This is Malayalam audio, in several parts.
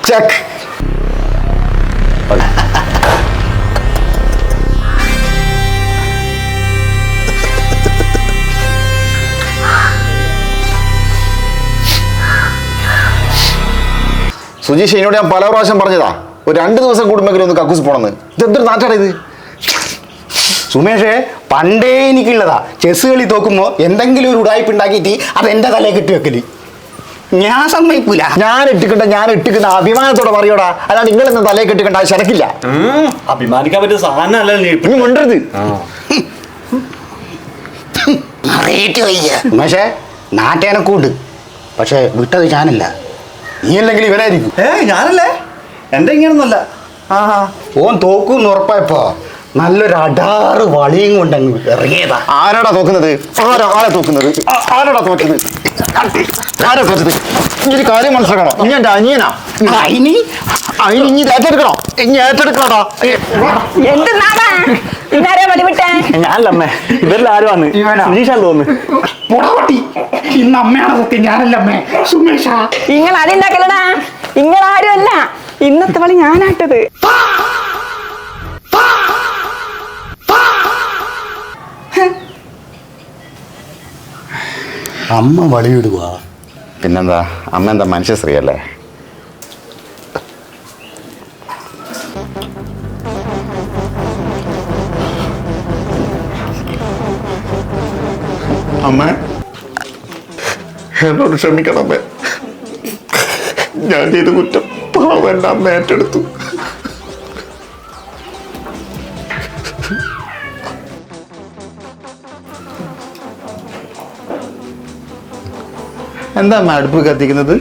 ചെക്ക്. സുജീഷ് എന്നോട് ഞാൻ പല പ്രാവശ്യം പറഞ്ഞതാ ഒരു 2 ദിവസം കൂടുമ്പോൾ ഒന്ന് കക്കൂസ് പോണെന്ന്. ഇതെന്തൊരു നാട്ടാണ് ഇത്? സുമേഷേ, പണ്ടേ എനിക്കുള്ളതാ. ചെസ് കളി തോക്കുമ്പോ എന്തെങ്കിലും ഒരു ഉടായ്പ ഉണ്ടാക്കിയിട്ട് അത് എന്റെ തലയെ കെട്ടി വെക്കല്. ഞാൻ സമ്മതിക്കൂല. ഞാൻ ഇട്ടിക്കണ്ട അഭിമാനത്തോടെ പറയോടാ. അല്ലാണ്ട് നിങ്ങളെന്ന് തലയെ കെട്ടിക്കണ്ട ശരക്കില്ല. അഭിമാനിക്കാൻ പറ്റിയ സാധനമല്ലേ ഇനി മിണ്ടരുത്. സുമേഷേ, നാട്ടേനക്കൂണ്ട്. പക്ഷെ വിട്ടത് ഞാനല്ല, നീ അല്ലെങ്കിൽ ഇവനായിരിക്കും. ഞാനല്ലേ? എന്റെ ഇങ്ങനൊന്നുമല്ല. ഓൻ തോക്കൂന്ന് ഉറപ്പായപ്പോ നല്ലൊരു അടാറ് വളിയും കൊണ്ടങ്ങ് ഇറങ്ങിയതാ. ആരാടാ തോക്കുന്നത്? ആരാ തോക്കുന്നത്? ആരാടാ തോറ്റത്? ആരാ തോറ്റത്? ഇനി കാര്യം മനസ്സിലാക്കണോ? ഇനി എന്റെ അനിയനാ. ഇനി ഏറ്റെടുക്കണോ? ഇനി ഏറ്റെടുക്കണോടാ. ഞാനല്ലമ്മേ, ഇവരിൽ ആരുമാണ്? സുജീഷാന്ന് തോന്നുന്നു. ഇന്ന് അമ്മയാണ് സത്യം, ഞാനല്ലമ്മേ. സുമേഷ, നിങ്ങൾ അതുണ്ടാക്കലടാ. നിങ്ങൾ ആരും അല്ല. ഇന്നത്തെ വളി ഞാനാട്ടത്. അമ്മ വളിയിടുക. പിന്നെന്താ, അമ്മ എന്താ മനുഷ്യ സ്ത്രീ അല്ലേ? അമ്മ എന്നോട് ക്ഷമിക്കണം അമ്മ. ഞാൻ ചെയ്ത കുറ്റം പാവം എൻ്റെ അമ്മ ഏറ്റെടുത്തു. എന്താ അമ്മ അടുപ്പ് കത്തിക്കുന്നത്?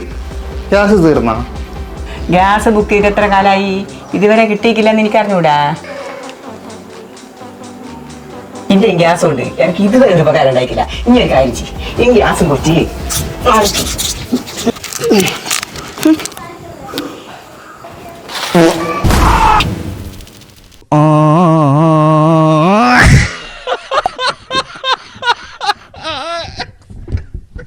ഗ്യാസ് തീർന്നാ? ഗ്യാസ് ബുക്ക് ചെയ്ത് എത്ര കാലായി? ഇതുവരെ കിട്ടിയിട്ടില്ലെന്ന് എനിക്കറിഞ്ഞൂടാ. എന്റെ ഗ്യാസ് ഉണ്ട്, എനിക്ക് ഇതുവരെ ഒരു ഉപകാരം ഉണ്ടായിട്ടില്ല. ഇനി ഒരു കാര്യം ചെയ്യും, ഈ ഗ്യാസും കുറിച്ച്